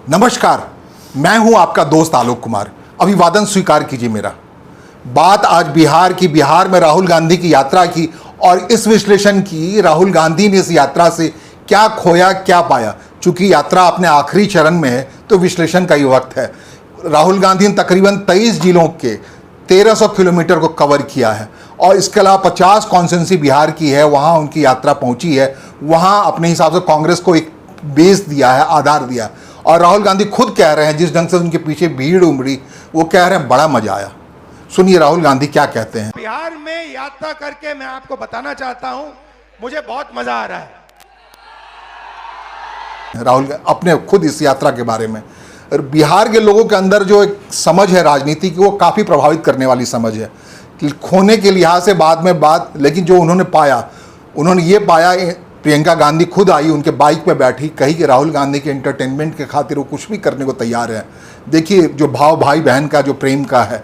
नमस्कार, मैं हूं आपका दोस्त आलोक कुमार। अभिवादन स्वीकार कीजिए मेरा। बात आज बिहार में राहुल गांधी की यात्रा की और इस विश्लेषण की राहुल गांधी ने इस यात्रा से क्या खोया क्या पाया। चूंकि यात्रा अपने आखिरी चरण में है तो विश्लेषण का ही वक्त है। राहुल गांधी ने तकरीबन 23 जिलों के 1300 किलोमीटर को कवर किया है और इसके अलावा 50 कॉन्स्टिट्यूंसी बिहार की है, वहाँ उनकी यात्रा पहुँची है। वहाँ अपने हिसाब से कांग्रेस को एक बेस दिया है, आधार दिया। और राहुल गांधी खुद कह रहे हैं, जिस ढंग से उनके पीछे भीड़ उमड़ी, वो कह रहे हैं बड़ा मजा आया। सुनिए राहुल गांधी क्या कहते हैं। बिहार में यात्रा करके मैं आपको बताना चाहता हूं, मुझे बहुत मजा आ रहा है। राहुल अपने खुद इस यात्रा के बारे में, बिहार के लोगों के अंदर जो एक समझ है राजनीति की, वो काफ़ी प्रभावित करने वाली समझ है। खोने के लिहाज से बाद में बात, लेकिन जो उन्होंने पाया, उन्होंने ये पाया, प्रियंका गांधी खुद आई, उनके बाइक पे बैठी, कही कि राहुल गांधी के एंटरटेनमेंट के खातिर वो कुछ भी करने को तैयार है। देखिए जो भाव भाई बहन का, जो प्रेम का है,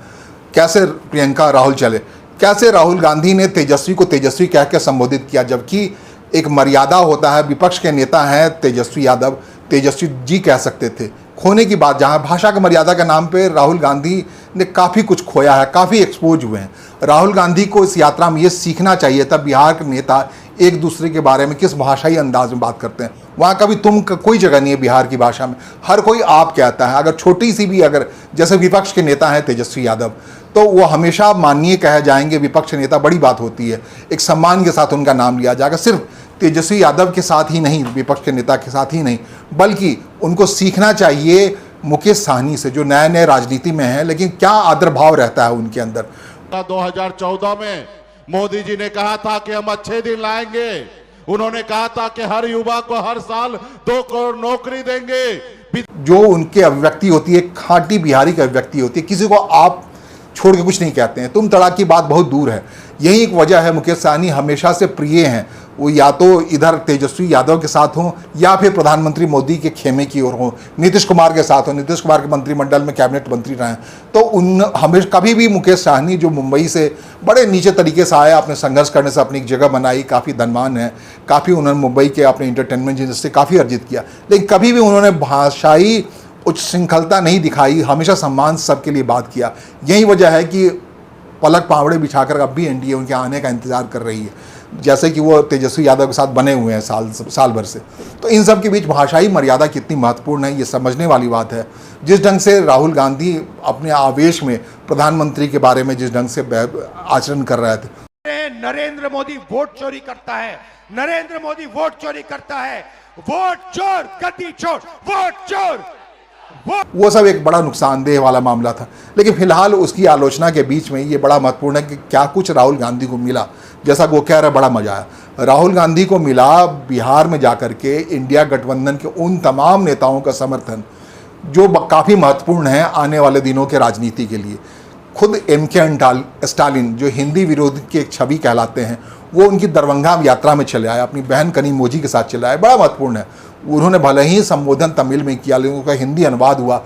कैसे प्रियंका राहुल चले, कैसे राहुल गांधी ने तेजस्वी को तेजस्वी कह के संबोधित किया, जबकि एक मर्यादा होता है। विपक्ष के नेता हैं तेजस्वी यादव, तेजस्वी जी कह सकते थे। खोने की बात, जहाँ भाषा की मर्यादा के नाम पे राहुल गांधी ने काफ़ी कुछ खोया है, काफ़ी एक्सपोज हुए हैं। राहुल गांधी को इस यात्रा में ये सीखना चाहिए था, बिहार के नेता एक दूसरे के बारे में किस भाषाई अंदाज में बात करते हैं। वहाँ कभी तुम का कोई जगह नहीं है बिहार की भाषा में, हर कोई आप कहता है। अगर छोटी सी भी, अगर जैसे विपक्ष के नेता हैं तेजस्वी यादव, तो वो हमेशा माननीय कहे जाएंगे, विपक्ष नेता, बड़ी बात होती है। एक सम्मान के साथ उनका नाम लिया जाएगा, सिर्फ तेजस्वी यादव के साथ ही नहीं, विपक्ष के नेता के साथ ही नहीं, बल्कि उनको सीखना चाहिए मुकेश सहनी से, जो नए नए राजनीति में हैं, लेकिन क्या आदर भाव रहता है उनके अंदर। 2014 में मोदी जी ने कहा था कि हम अच्छे दिन लाएंगे। उन्होंने कहा था कि हर युवा को हर साल 2 करोड़ नौकरी देंगे। जो उनकी अभिव्यक्ति होती है, खांटी बिहारी की अभिव्यक्ति होती है, किसी को आप छोड़ के कुछ नहीं कहते हैं, तुम तड़ाक की बात बहुत दूर है। यही एक वजह है, मुकेश सहनी हमेशा से प्रिय हैं। वो या तो इधर तेजस्वी यादव के साथ हों या फिर प्रधानमंत्री मोदी के खेमे की ओर हों, नीतीश कुमार के साथ हों, नीतीश कुमार के मंत्रिमंडल में कैबिनेट मंत्री रहे, तो उन हमेशा कभी भी मुकेश सहनी, जो मुंबई से बड़े नीचे तरीके से आया, अपने संघर्ष करने से अपनी एक जगह बनाई, काफ़ी धनवान है, काफ़ी उन्होंने मुंबई के अपने इंटरटेनमेंट इंडस्ट्री काफ़ी अर्जित किया, लेकिन कभी भी उन्होंने भाषाई उच्च श्रृंखलता नहीं दिखाई, हमेशा सम्मान सबके लिए बात किया। यही वजह है कि पलक पावड़े बिछाकर अब भी एनडीए उनके आने का इंतजार कर रही है, जैसे कि वो तेजस्वी यादव के साथ बने हुए हैं साल भर से। तो इन सब के बीच भाषाई मर्यादा कितनी महत्वपूर्ण है, ये समझने वाली बात है। जिस ढंग से राहुल गांधी अपने आवेश में प्रधानमंत्री के बारे में जिस ढंग से आचरण कर रहे थे। नरेंद्र मोदी वोट चोरी करता है, नरेंद्र मोदी वोट चोरी करता है, वोट चोर, गद्दी चोर, वोट चोर, वो सब एक बड़ा नुकसानदेह वाला मामला था। लेकिन फिलहाल उसकी आलोचना के बीच में ये बड़ा महत्वपूर्ण है कि क्या कुछ राहुल गांधी को मिला। जैसा वो कह रहा है, बड़ा मजा आया। राहुल गांधी को मिला बिहार में जाकर के इंडिया गठबंधन के उन तमाम नेताओं का समर्थन जो काफ़ी महत्वपूर्ण है आने वाले दिनों के राजनीति के लिए। खुद MK स्टालिन, जो हिंदी विरोध की एक छवि कहलाते हैं, वो उनकी दरभंगा यात्रा में चले आए, अपनी बहन कनिमोझी के साथ चले आए। बड़ा महत्वपूर्ण है। उन्होंने भले ही संबोधन तमिल में किया, लेकिन उनका हिंदी अनुवाद हुआ।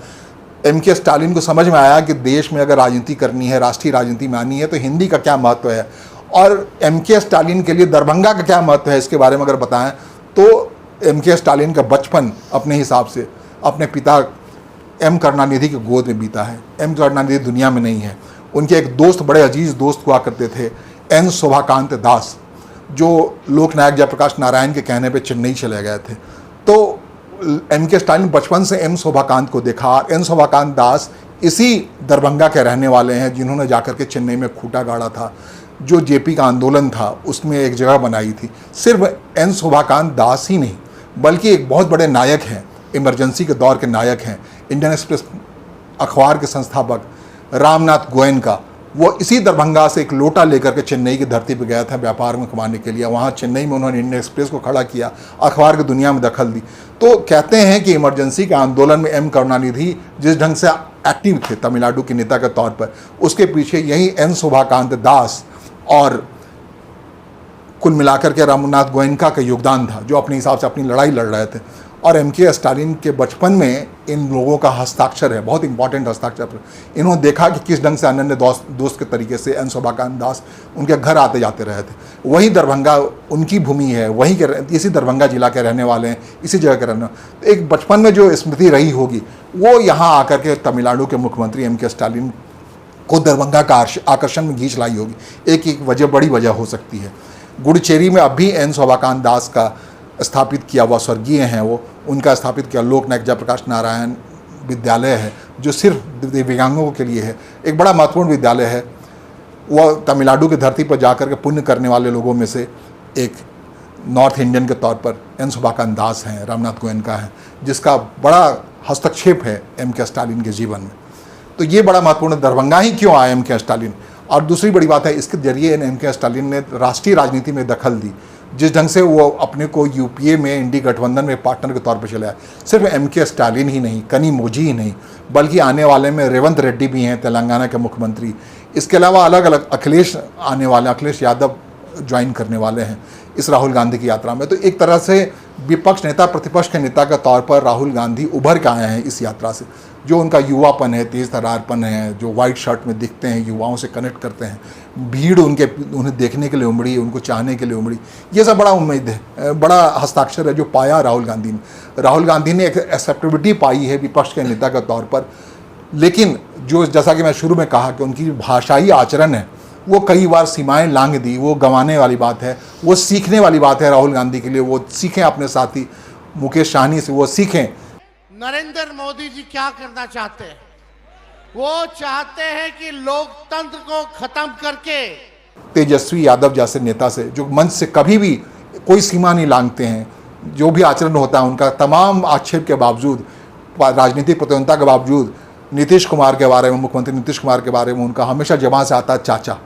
MK स्टालिन को समझ में आया कि देश में अगर राजनीति करनी है, राष्ट्रीय राजनीति में आनी है, तो हिंदी का क्या महत्व है। और MK स्टालिन के लिए दरभंगा का क्या महत्व है, इसके बारे में अगर बताएं तो MK स्टालिन का बचपन अपने हिसाब से अपने पिता M करुणानिधि की गोद में बीता है। M करुणानिधि दुनिया में नहीं है। उनके एक दोस्त, बड़े अजीज दोस्त हुआ करते थे, N शोभाकांत दास, जो लोकनायक जयप्रकाश नारायण के कहने पे चेन्नई चले गए थे। तो MK स्टालिन बचपन से M शोभाकांत को देखा। N शोभाकांत दास इसी दरभंगा के रहने वाले हैं, जिन्होंने जाकर के चेन्नई में खूंटा गाड़ा था, जो JP का आंदोलन था उसमें एक जगह बनाई थी। सिर्फ N शोभाकांत दास ही नहीं, बल्कि एक बहुत बड़े नायक हैं, इमरजेंसी के दौर के नायक हैं। इंडियन एक्सप्रेस अखबार के संस्थापक रामनाथ गोयनका, वो इसी दरभंगा से एक लोटा लेकर के चेन्नई की धरती पर गया था व्यापार में कमाने के लिए। वहाँ चेन्नई में उन्होंने इंडियन एक्सप्रेस को खड़ा किया, अखबार की दुनिया में दखल दी। तो कहते हैं कि इमरजेंसी के आंदोलन में M करुणानिधि जिस ढंग से एक्टिव थे तमिलनाडु के नेता के तौर पर, उसके पीछे यही N शोभाकांत दास और कुल मिलाकर के रामनाथ गोयनका का योगदान था, जो अपने हिसाब से अपनी लड़ाई लड़ रहे थे। और MK स्टालिन के बचपन में इन लोगों का हस्ताक्षर है, बहुत इंपॉर्टेंट हस्ताक्षर। इन्होंने देखा कि किस ढंग से अनन्य दोस्त के तरीके से एन शोभाकांत दास उनके घर आते जाते रहे थे। वही दरभंगा उनकी भूमि है, वहीं के इसी दरभंगा जिला के रहने वाले हैं, इसी जगह के रहने वाले। तो एक बचपन में जो स्मृति रही होगी वो यहाँ आकर के तमिलनाडु के मुख्यमंत्री MK स्टालिन को दरभंगा का आकर्षण में खींच लाई होगी। एक वजह, बड़ी वजह हो सकती है। गुड़चेरी में अब भी एन शोभाकांत दास का स्थापित किया हुआ, स्वर्गीय हैं वो, उनका स्थापित किया लोक नायक जयप्रकाश नारायण विद्यालय है, जो सिर्फ दिव्यांगों के लिए है। एक बड़ा महत्वपूर्ण विद्यालय है। वह तमिलनाडु की धरती पर जाकर के पुण्य करने वाले लोगों में से एक नॉर्थ इंडियन के तौर पर एन शोभाकांत दास हैं, रामनाथ गोयनका है, जिसका बड़ा हस्तक्षेप है MK स्टालिन के जीवन में। तो ये बड़ा महत्वपूर्ण, दरभंगा ही क्यों आए MK स्टालिन। और दूसरी बड़ी बात है, इसके जरिए MK स्टालिन ने राष्ट्रीय राजनीति में दखल दी। जिस ढंग से वो अपने को यूपीए में इंडी गठबंधन में पार्टनर के तौर पर चले आए। सिर्फ MK स्टालिन ही नहीं, कनिमोझी ही नहीं, बल्कि आने वाले में रेवंत रेड्डी भी हैं, तेलंगाना के मुख्यमंत्री। इसके अलावा अलग अलग अखिलेश आने वाले, अखिलेश यादव ज्वाइन करने वाले हैं इस राहुल गांधी की यात्रा में। तो एक तरह से विपक्ष नेता, प्रतिपक्ष के नेता के तौर पर राहुल गांधी उभर के आए हैं इस यात्रा से। जो उनका युवापन है, तेज तर्रारपन है, जो वाइट शर्ट में दिखते हैं, युवाओं से कनेक्ट करते हैं, भीड़ उन्हें देखने के लिए उमड़ी, उनको चाहने के लिए उमड़ी, ये सब बड़ा उम्मीद है, बड़ा हस्ताक्षर है जो पाया राहुल गांधी ने। राहुल गांधी ने एक एक्सेप्टेबिलिटी पाई है विपक्ष के नेता के तौर पर। लेकिन जो, जैसा कि मैं शुरू में कहा कि उनकी भाषाई आचरण है वो कई बार सीमाएं लांघ दी, वो गंवाने वाली बात है, वो सीखने वाली बात है राहुल गांधी के लिए। वो सीखें अपने साथी मुकेश सहनी से, वो सीखें। नरेंद्र मोदी जी क्या करना चाहते हैं? वो चाहते हैं कि लोकतंत्र को खत्म करके तेजस्वी यादव जैसे नेता से, जो मंच से कभी भी कोई सीमा नहीं लांघते हैं, जो भी आचरण होता है उनका, तमाम आक्षेप के बावजूद, राजनीतिक प्रतिद्वंदता के बावजूद, नीतीश कुमार के बारे में, मुख्यमंत्री नीतीश कुमार के बारे में उनका हमेशा जबान से आता है चाचा।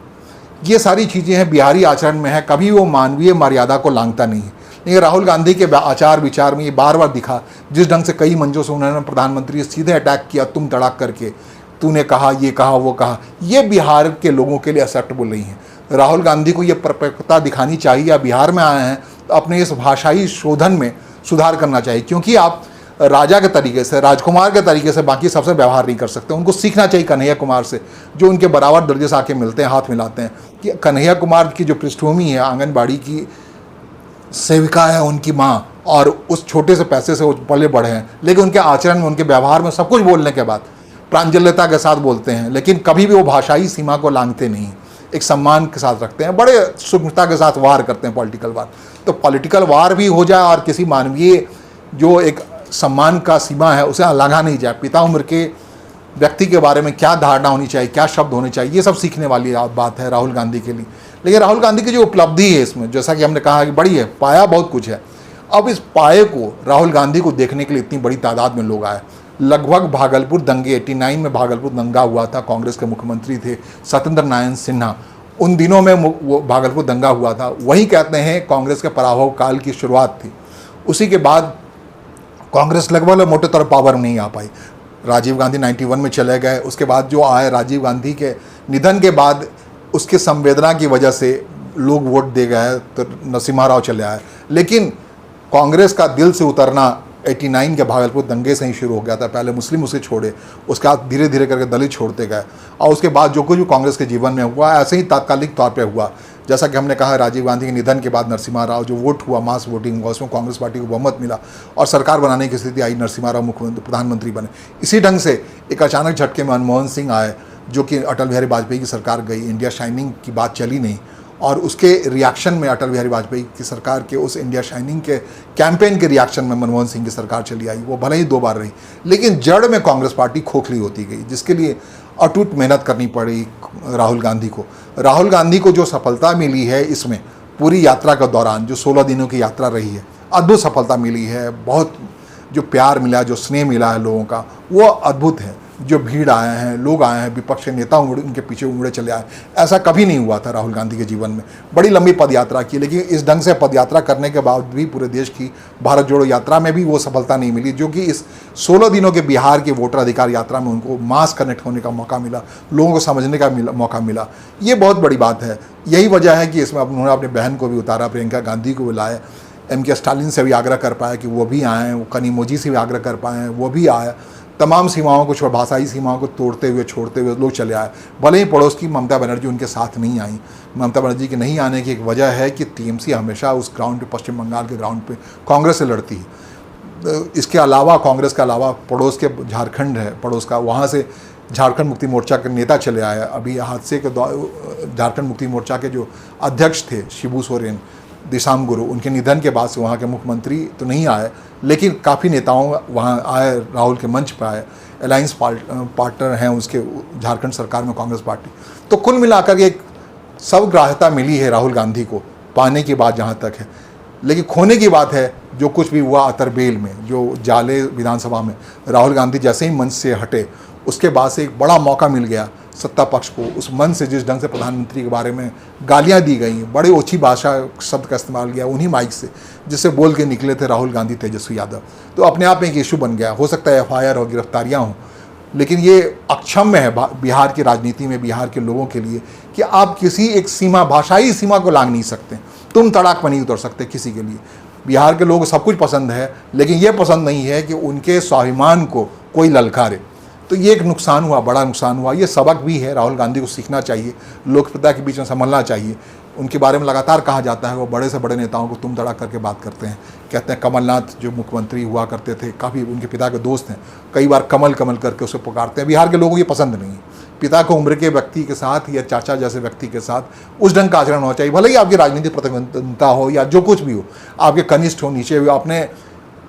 ये सारी चीज़ें हैं, बिहारी आचरण में है, कभी वो मानवीय मर्यादा को लांघता नहीं है। लेकिन राहुल गांधी के आचार विचार में ये बार बार दिखा। जिस ढंग से कई मंचों से उन्होंने प्रधानमंत्री सीधे अटैक किया, तुम तड़ाक करके, तूने कहा, ये कहा, वो कहा, ये बिहार के लोगों के लिए एक्सेप्टेबल नहीं है। राहुल गांधी को ये परिपक्वता दिखानी चाहिए, या बिहार में आए हैं तो अपने इस भाषाई शोधन में सुधार करना चाहिए। क्योंकि आप राजा के तरीके से, राजकुमार के तरीके से बाकी सबसे व्यवहार नहीं कर सकते। उनको सीखना चाहिए कन्हैया कुमार से, जो उनके बराबर दर्जे से आके मिलते हैं, हाथ मिलाते हैं। कि कन्हैया कुमार की जो पृष्ठभूमि है, आंगनबाड़ी की सेविका है उनकी माँ, और उस छोटे से पैसे से वो पले बढ़े हैं, लेकिन उनके आचरण में, उनके व्यवहार में, सब कुछ बोलने के बाद प्रांजलता के साथ बोलते हैं, लेकिन कभी भी वो भाषाई सीमा को लांघते नहीं, एक सम्मान के साथ रखते हैं, बड़े सूक्ष्मता के साथ वार करते हैं, पॉलिटिकल वार। तो पॉलिटिकल वार भी हो जाए और किसी मानवीय जो एक सम्मान का सीमा है उसे लांघा नहीं जाए। पिता उम्र के व्यक्ति के बारे में क्या धारणा होनी चाहिए, क्या शब्द होने चाहिए, ये सब सीखने वाली बात है राहुल गांधी के लिए। लेकिन राहुल गांधी की जो उपलब्धि है इसमें, जैसा कि हमने कहा कि बड़ी है, पाया बहुत कुछ है। अब इस पाए को, राहुल गांधी को देखने के लिए इतनी बड़ी तादाद में लोग आए। लगभग भागलपुर दंगे, 89 में भागलपुर दंगा हुआ था, कांग्रेस के मुख्यमंत्री थे सत्येंद्र नारायण सिन्हा, उन दिनों में वो भागलपुर दंगा हुआ था। वही कहते हैं कांग्रेस के पराभव काल की शुरुआत थी। उसी के बाद कांग्रेस लगभग मोटे तौर पर पावर में नहीं आ पाई। राजीव गांधी 91 में चले गए। उसके बाद जो आए, राजीव गांधी के निधन के बाद उसके संवेदना की वजह से लोग वोट दे गए, तो नरसिम्हा राव चले आए। लेकिन कांग्रेस का दिल से उतरना 89 के भागलपुर दंगे से ही शुरू हो गया था। पहले मुस्लिम उसे छोड़े, उसके बाद धीरे धीरे करके दलित छोड़ते गए, और उसके बाद जो कुछ भी कांग्रेस के जीवन में हुआ ऐसे ही तात्कालिक तौर पे हुआ। जैसा कि हमने कहा, राजीव गांधी के निधन के बाद नरसिम्हा राव जो वोट हुआ, मास वोटिंग हुआ, उसमें कांग्रेस पार्टी को बहुमत मिला और सरकार बनाने की स्थिति आई, नरसिम्हा राव मुख्यमंत्री प्रधानमंत्री बने। इसी ढंग से एक अचानक झटके में मनमोहन सिंह आए, जो कि अटल बिहारी वाजपेयी की सरकार गई, इंडिया शाइनिंग की बात चली नहीं, और उसके रिएक्शन में अटल बिहारी वाजपेयी की सरकार के उस इंडिया शाइनिंग के कैंपेन के रिएक्शन में मनमोहन सिंह की सरकार चली आई। वो भले ही 2 बार रही, लेकिन जड़ में कांग्रेस पार्टी खोखली होती गई, जिसके लिए अटूट मेहनत करनी पड़ी राहुल गांधी को। राहुल गांधी को जो सफलता मिली है इसमें, पूरी यात्रा के दौरान जो 16 दिनों की यात्रा रही है, अद्भुत सफलता मिली है। बहुत जो प्यार मिला, जो स्नेह मिला है लोगों का, वो अद्भुत है। जो भीड़ आए हैं, लोग आए हैं, विपक्ष के नेता उनके पीछे उमड़े चले आए, ऐसा कभी नहीं हुआ था राहुल गांधी के जीवन में। बड़ी लंबी पदयात्रा की, लेकिन इस ढंग से पदयात्रा करने के बाद भी पूरे देश की भारत जोड़ो यात्रा में भी वो सफलता नहीं मिली, जो कि इस 16 दिनों के बिहार की वोटर अधिकार यात्रा में उनको मास कनेक्ट होने का मौका मिला, लोगों को समझने का मौका मिला। ये बहुत बड़ी बात है। यही वजह है कि इसमें उन्होंने अपनी बहन को भी उतारा, प्रियंका गांधी को भी लाए। MK स्टालिन से भी आग्रह कर पाया कि वो भी आएँ, वो कनिमोझी से भी आग्रह कर पाए, वो भी आए। तमाम सीमाओं को भाषाई सीमाओं को तोड़ते हुए छोड़ते हुए लोग चले आए। भले ही पड़ोस की ममता बनर्जी उनके साथ नहीं आई। ममता बनर्जी के नहीं आने की एक वजह है कि TMC हमेशा उस ग्राउंड पे, पश्चिम बंगाल के ग्राउंड पे कांग्रेस से लड़ती है। इसके अलावा, कांग्रेस के अलावा पड़ोस के झारखंड है, पड़ोस का, वहाँ से झारखंड मुक्ति मोर्चा के नेता चले आए। अभी हादसे के झारखंड मुक्ति मोर्चा के जो अध्यक्ष थे शिबू सोरेन, दिशाम गुरु, उनके निधन के बाद से वहाँ के मुख्यमंत्री तो नहीं आए, लेकिन काफ़ी नेताओं वहाँ आए, राहुल के मंच पर आए। अलायंस पार्टनर हैं उसके झारखंड सरकार में कांग्रेस पार्टी। तो कुल मिलाकर एक सर्वग्राह्यता मिली है राहुल गांधी को, पाने की बात जहाँ तक है। लेकिन खोने की बात है, जो कुछ भी हुआ अतरबेल में, जो जाले विधानसभा में, राहुल गांधी जैसे ही मंच से हटे उसके बाद से एक बड़ा मौका मिल गया सत्ता पक्ष को। उस मंच से जिस ढंग से प्रधानमंत्री के बारे में गालियां दी गई, बड़े ओछी भाषा शब्द का इस्तेमाल किया उन्हीं माइक से जिससे बोल के निकले थे राहुल गांधी, तेजस्वी यादव, तो अपने आप में एक इशू बन गया। हो सकता है FIR और गिरफ्तारियां हों, लेकिन ये अक्षम्य है बिहार की राजनीति में, बिहार के लोगों के लिए, कि आप किसी एक सीमा, भाषाई सीमा को लांघ नहीं सकते। तुम तड़ाक पर नहीं उतर सकते किसी के लिए। बिहार के लोगों को सब कुछ पसंद है, लेकिन ये पसंद नहीं है कि उनके स्वाभिमान को कोई ललकारे। तो ये एक नुकसान हुआ, बड़ा नुकसान हुआ। ये सबक भी है, राहुल गांधी को सीखना चाहिए, लोकप्रियता के बीच में संभलना चाहिए। उनके बारे में लगातार कहा जाता है वो बड़े से बड़े नेताओं को तुम तड़ा करके बात करते हैं। कहते हैं कमलनाथ जो मुख्यमंत्री हुआ करते थे, काफ़ी उनके पिता के दोस्त हैं, कई बार कमल कमल करके उसे पुकारते हैं। बिहार के लोगों को ये पसंद नहीं है। पिता को उम्र के व्यक्ति के साथ या चाचा जैसे व्यक्ति के साथ उस ढंग का आचरण होना चाहिए। भले ही आपकी राजनीतिक प्रतिबद्धता हो या जो कुछ भी हो, आपके कनिष्ठ हो, नीचे हो, अपने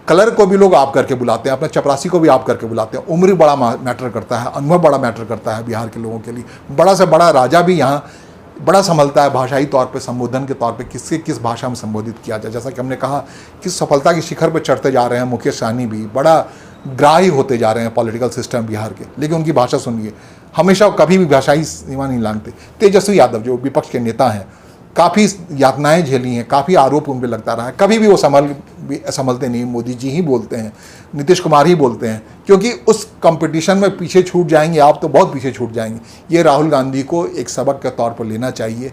कलर को भी लोग आप करके बुलाते हैं, अपने चपरासी को भी आप करके बुलाते हैं। उम्र बड़ा मैटर करता है, अनुभव बड़ा मैटर करता है बिहार के लोगों के लिए। बड़ा से बड़ा राजा भी यहाँ बड़ा संभलता है भाषाई तौर पे, संबोधन के तौर पे किससे किस भाषा में संबोधित किया जाए। जैसा कि हमने कहा कि सफलता के शिखर पर चढ़ते जा रहे हैं मुकेश सहनी भी, बड़ा ग्राही होते जा रहे हैं पॉलिटिकल सिस्टम बिहार के, लेकिन उनकी भाषा सुनिए, हमेशा कभी भी भाषाई सीमा नहीं लांघते। तेजस्वी यादव जो विपक्ष के नेता हैं, काफ़ी यातनाएं झेली हैं, काफ़ी आरोप उन पर लगता रहा है, कभी भी वो संभलते नहीं। मोदी जी ही बोलते हैं, नीतीश कुमार ही बोलते हैं, क्योंकि उस कंपटीशन में पीछे छूट जाएंगे आप, तो बहुत पीछे छूट जाएंगे। ये राहुल गांधी को एक सबक के तौर पर लेना चाहिए।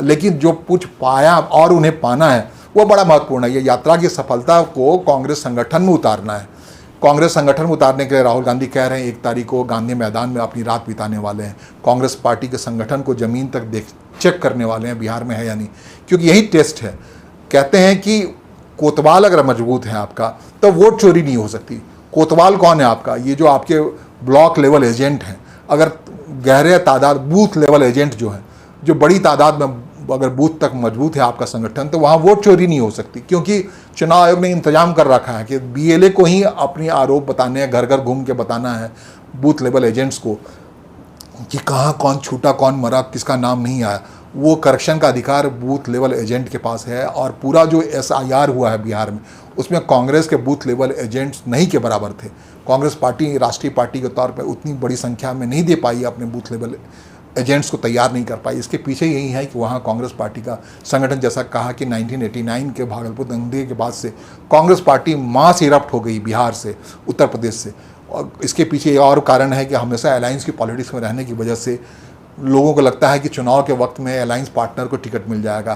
लेकिन जो कुछ पाया और उन्हें पाना है वो बड़ा महत्वपूर्ण है। ये यात्रा की सफलता को कांग्रेस संगठन में उतारना है। कांग्रेस संगठन में उतारने के लिए राहुल गांधी कह रहे हैं 1 तारीख को गांधी मैदान में अपनी रात बिताने वाले हैं। कांग्रेस पार्टी के संगठन को ज़मीन तक चेक करने वाले हैं बिहार में है या नहीं, क्योंकि यही टेस्ट है। कहते हैं कि कोतवाल अगर मजबूत है आपका तो वोट चोरी नहीं हो सकती। कोतवाल कौन है आपका? ये जो आपके ब्लॉक लेवल एजेंट हैं। अगर गहरे तादाद बूथ लेवल एजेंट जो हैं, जो बड़ी तादाद में अगर बूथ तक मजबूत है आपका संगठन, तो वहाँ वोट चोरी नहीं हो सकती, क्योंकि चुनाव आयोग ने इंतजाम कर रखा है कि BLA को ही अपनी आरोप बताने हैं, घर घर घूम के बताना है बूथ लेवल एजेंट्स को कि कहाँ कौन छूटा, कौन मरा, किसका नाम नहीं आया। वो करेक्शन का अधिकार बूथ लेवल एजेंट के पास है। और पूरा जो SIR हुआ है बिहार में, उसमें कांग्रेस के बूथ लेवल एजेंट्स नहीं के बराबर थे। कांग्रेस पार्टी राष्ट्रीय पार्टी के तौर पर उतनी बड़ी संख्या में नहीं दे पाई, अपने बूथ लेवल एजेंट्स को तैयार नहीं कर पाई। इसके पीछे यही है कि वहाँ कांग्रेस पार्टी का संगठन, जैसा कहा कि 1989 के भागलपुर दंगे के बाद से कांग्रेस पार्टी मास इरप्ट हो गई बिहार से, उत्तर प्रदेश से। और इसके पीछे एक और कारण है कि हमेशा अलायंस की पॉलिटिक्स में रहने की वजह से लोगों को लगता है कि चुनाव के वक्त में अलायंस पार्टनर को टिकट मिल जाएगा,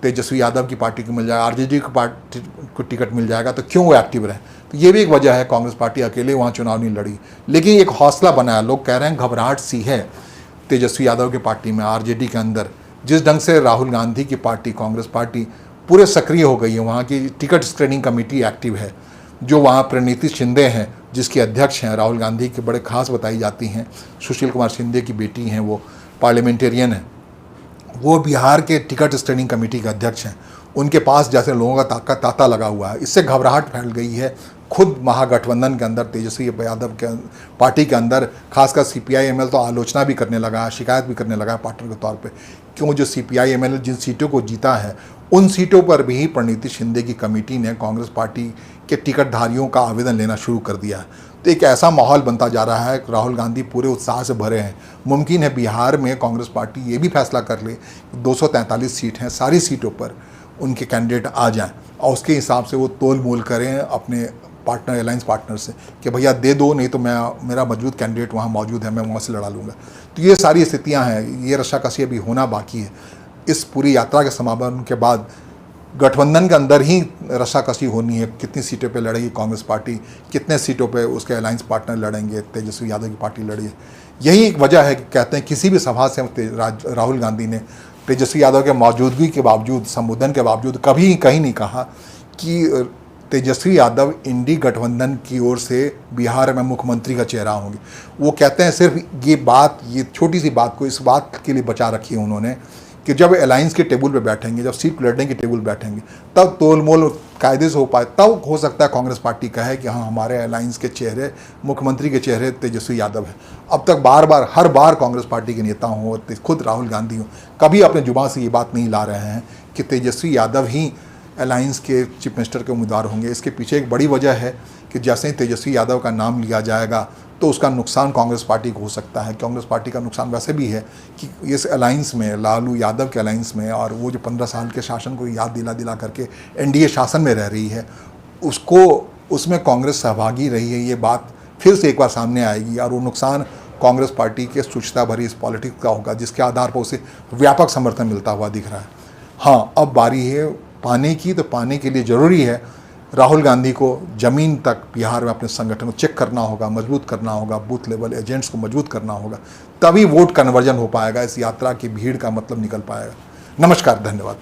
तेजस्वी यादव की पार्टी को मिल जाएगा, RJD की पार्टी को टिकट मिल जाएगा, तो क्यों वो एक्टिव रहे। तो ये भी एक वजह है, कांग्रेस पार्टी अकेले वहाँ चुनाव नहीं लड़ी। लेकिन एक हौसला बनाया, लोग कह रहे हैं घबराहट सी है तेजस्वी यादव की पार्टी में, RJD के अंदर। जिस ढंग से राहुल गांधी की पार्टी, कांग्रेस पार्टी पूरे सक्रिय हो गई है, वहाँ की टिकट स्क्रीनिंग कमेटी एक्टिव है, जो वहाँ प्रणीति शिंदे हैं जिसकी अध्यक्ष हैं, राहुल गांधी के बड़े खास बताई जाती हैं, सुशील कुमार शिंदे की बेटी हैं, वो पार्लियामेंटेरियन हैं, वो बिहार के टिकट स्क्रीनिंग कमेटी के अध्यक्ष हैं। उनके पास जैसे लोगों का तांता लगा हुआ है, इससे घबराहट फैल गई है खुद महागठबंधन के अंदर, तेजस्वी यादव के पार्टी के अंदर। खासकर CPI-ML तो आलोचना भी करने लगा है, शिकायत भी करने लगा है पार्टनर के तौर पे, क्यों जो CPI-ML जिन सीटों को जीता है उन सीटों पर भी प्रणीति शिंदे की कमेटी ने कांग्रेस पार्टी के टिकटधारियों का आवेदन लेना शुरू कर दिया है। तो एक ऐसा माहौल बनता जा रहा है, राहुल गांधी पूरे उत्साह से भरे हैं। मुमकिन है बिहार में कांग्रेस पार्टी ये भी फैसला कर ले 243 सीट हैं, सारी सीटों पर उनके कैंडिडेट आ जाएं और उसके हिसाब से वो तोल मोल करें अपने पार्टनर, अलायंस पार्टनर से कि भैया दे दो, नहीं तो मेरा मजबूत कैंडिडेट वहाँ मौजूद है, मैं वहाँ से लड़ा लूँगा। तो ये सारी स्थितियाँ हैं, ये रस्साकसी अभी होना बाकी है। इस पूरी यात्रा के समापन के बाद गठबंधन के अंदर ही रस्साकसी होनी है, कितनी सीटों पे लड़ेगी कांग्रेस पार्टी, कितने सीटों पे उसके अलायंस पार्टनर लड़ेंगे, तेजस्वी यादव की पार्टी लड़ी है। यही एक वजह है कि कहते हैं किसी भी सभा से राहुल गांधी ने तेजस्वी यादव के मौजूदगी के बावजूद, संबोधन के बावजूद कभी कहीं नहीं कहा कि तेजस्वी यादव इंडी गठबंधन की ओर से बिहार में मुख्यमंत्री का चेहरा होंगे। वो कहते हैं सिर्फ ये छोटी सी बात को इस बात के लिए बचा रखी है उन्होंने कि जब अलायंस के टेबल पे बैठेंगे, जब सीट लड़ने के टेबल बैठेंगे, तब तोलमोल कायदे से हो पाए, तब हो सकता है कांग्रेस पार्टी कहे कि हाँ हमारे अलायंस के चेहरे, मुख्यमंत्री के चेहरे तेजस्वी यादव है। अब तक हर बार कांग्रेस पार्टी के नेता हों, खुद राहुल गांधी हों, कभी अपने जुबान से ये बात नहीं ला रहे हैं कि तेजस्वी यादव ही अलायंस के चीफ मिनिस्टर के उम्मीदवार होंगे। इसके पीछे एक बड़ी वजह है कि जैसे ही तेजस्वी यादव का नाम लिया जाएगा तो उसका नुकसान कांग्रेस पार्टी को हो सकता है। कांग्रेस पार्टी का नुकसान वैसे भी है कि इस अलायंस में, लालू यादव के अलायंस में, और वो जो 15 साल के शासन को याद दिला करके एनडीए शासन में रह रही है, उसमें कांग्रेस सहभागी रही है, ये बात फिर से एक बार सामने आएगी और वो नुकसान कांग्रेस पार्टी के शुचिता भरी इस पॉलिटिक्स का होगा, जिसके आधार पर उसे व्यापक समर्थन मिलता हुआ दिख रहा है। हाँ, अब बारी है पाने की, तो पाने के लिए ज़रूरी है राहुल गांधी को ज़मीन तक बिहार में अपने संगठन को चेक करना होगा, मजबूत करना होगा, बूथ लेवल एजेंट्स को मजबूत करना होगा, तभी वोट कन्वर्जन हो पाएगा, इस यात्रा की भीड़ का मतलब निकल पाएगा। नमस्कार, धन्यवाद।